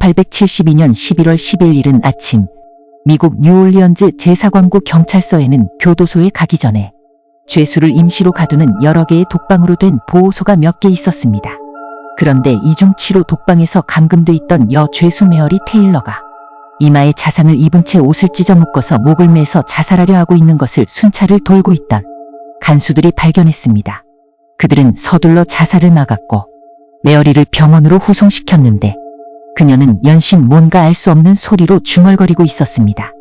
1872년 11월 10일 이른 아침, 미국 뉴올리언즈 제사광구 경찰서에는 교도소에 가기 전에 죄수를 임시로 가두는 여러 개의 독방으로 된 보호소가 몇 개 있었습니다. 그런데 이중 7호 독방에서 감금돼 있던 여 죄수 메어리 테일러가 이마에 자상을 입은 채 옷을 찢어 묶어서 목을 매서 자살하려 하고 있는 것을 순찰을 돌고 있던 간수들이 발견했습니다. 그들은 서둘러 자살을 막았고 메어리를 병원으로 후송시켰는데 그녀는 연신 뭔가 알 수 없는 소리로 중얼거리고 있었습니다.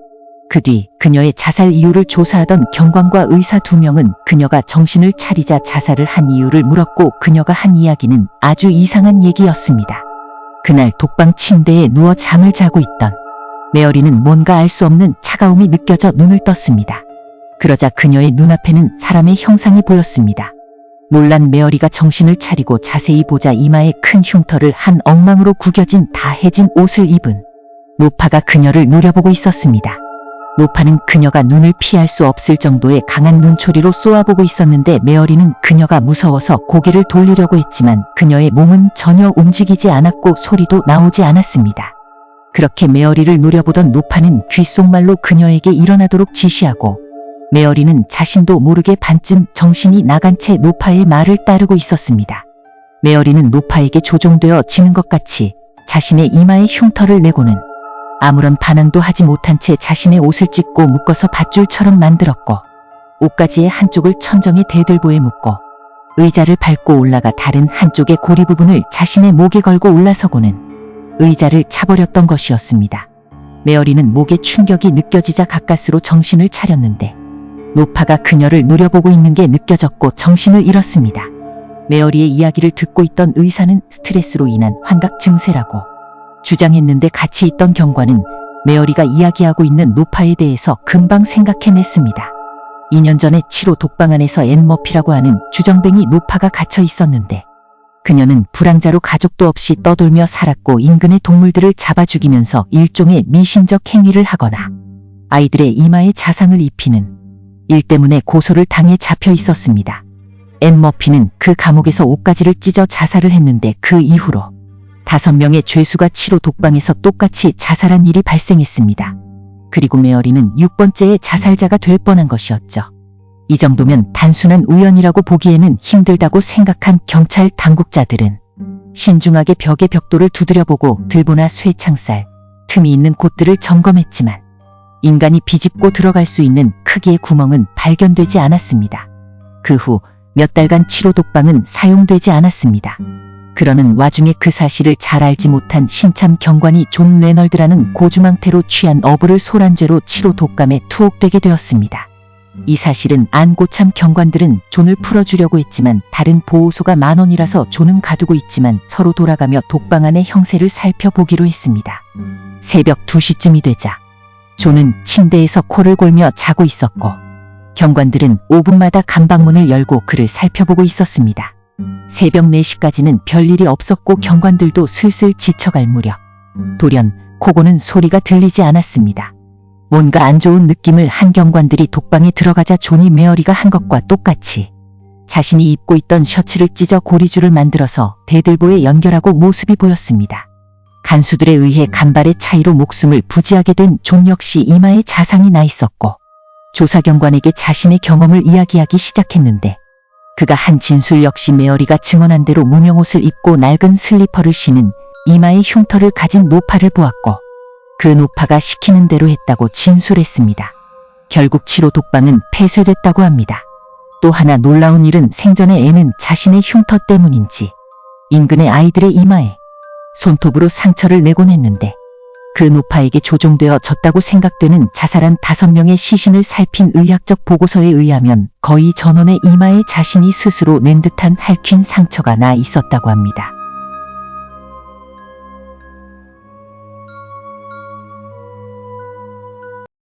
그 뒤 그녀의 자살 이유를 조사하던 경관과 의사 2명은 그녀가 정신을 차리자 자살을 한 이유를 물었고 그녀가 한 이야기는 아주 이상한 얘기였습니다. 그날 독방 침대에 누워 잠을 자고 있던 메어리는 뭔가 알 수 없는 차가움이 느껴져 눈을 떴습니다. 그러자 그녀의 눈앞에는 사람의 형상이 보였습니다. 놀란 메어리가 정신을 차리고 자세히 보자 이마에 큰 흉터를 한 엉망으로 구겨진 다 해진 옷을 입은 노파가 그녀를 노려보고 있었습니다. 노파는 그녀가 눈을 피할 수 없을 정도의 강한 눈초리로 쏘아보고 있었는데 메어리는 그녀가 무서워서 고개를 돌리려고 했지만 그녀의 몸은 전혀 움직이지 않았고 소리도 나오지 않았습니다. 그렇게 메어리를 노려보던 노파는 귓속말로 그녀에게 일어나도록 지시하고 메어리는 자신도 모르게 반쯤 정신이 나간 채 노파의 말을 따르고 있었습니다. 메어리는 노파에게 조종되어 지는 것 같이 자신의 이마에 흉터를 내고는 아무런 반항도 하지 못한 채 자신의 옷을 찢고 묶어서 밧줄처럼 만들었고 옷가지의 한쪽을 천정의 대들보에 묶고 의자를 밟고 올라가 다른 한쪽의 고리 부분을 자신의 목에 걸고 올라서고는 의자를 차버렸던 것이었습니다. 메어리는 목에 충격이 느껴지자 가까스로 정신을 차렸는데 노파가 그녀를 노려보고 있는 게 느껴졌고 정신을 잃었습니다. 메어리의 이야기를 듣고 있던 의사는 스트레스로 인한 환각 증세라고 주장했는데 같이 있던 경관은 메어리가 이야기하고 있는 노파에 대해서 금방 생각해냈습니다. 2년 전에 7호 독방 안에서 앤 머피라고 하는 주정뱅이 노파가 갇혀 있었는데 그녀는 불황자로 가족도 없이 떠돌며 살았고 인근의 동물들을 잡아 죽이면서 일종의 미신적 행위를 하거나 아이들의 이마에 자상을 입히는 일 때문에 고소를 당해 잡혀 있었습니다. 앤 머피는 그 감옥에서 옷가지를 찢어 자살을 했는데 그 이후로 5명의 죄수가 7호 독방에서 똑같이 자살한 일이 발생했습니다. 그리고 메어리는 6번째의 자살자가 될 뻔한 것이었죠. 이 정도면 단순한 우연이라고 보기에는 힘들다고 생각한 경찰 당국자들은 신중하게 벽에 벽돌을 두드려보고 들보나 쇠창살, 틈이 있는 곳들을 점검했지만 인간이 비집고 들어갈 수 있는 크기의 구멍은 발견되지 않았습니다. 그 후 몇 달간 7호 독방은 사용되지 않았습니다. 그러는 와중에 그 사실을 잘 알지 못한 신참 경관이 존 레널드라는 고주망태로 취한 어부를 소란 죄로 7호 독감에 투옥되게 되었습니다. 이 사실은 안고참 경관들은 존을 풀어주려고 했지만 다른 보호소가 $10,000이라서 존은 가두고 있지만 서로 돌아가며 독방 안의 형세를 살펴보기로 했습니다. 새벽 2시쯤이 되자 존은 침대에서 코를 골며 자고 있었고 경관들은 5분마다 감방문을 열고 그를 살펴보고 있었습니다. 새벽 4시까지는 별일이 없었고 경관들도 슬슬 지쳐갈 무렵 돌연 코고는 소리가 들리지 않았습니다. 뭔가 안 좋은 느낌을 한 경관들이 독방에 들어가자 존이 메어리가 한 것과 똑같이 자신이 입고 있던 셔츠를 찢어 고리줄을 만들어서 대들보에 연결하고 모습이 보였습니다. 간수들에 의해 간발의 차이로 목숨을 부지하게 된 존 역시 이마에 자상이 나 있었고 조사경관에게 자신의 경험을 이야기하기 시작했는데 그가 한 진술 역시 메어리가 증언한 대로 무명옷을 입고 낡은 슬리퍼를 신은 이마에 흉터를 가진 노파를 보았고 그 노파가 시키는 대로 했다고 진술했습니다. 결국 7호 독방은 폐쇄됐다고 합니다. 또 하나 놀라운 일은 생전에 애는 자신의 흉터 때문인지 인근의 아이들의 이마에 손톱으로 상처를 내곤 했는데 그 노파에게 조종되어 졌다고 생각되는 자살한 5명의 시신을 살핀 의학적 보고서에 의하면 거의 전원의 이마에 자신이 스스로 낸 듯한 핥힌 상처가 나 있었다고 합니다.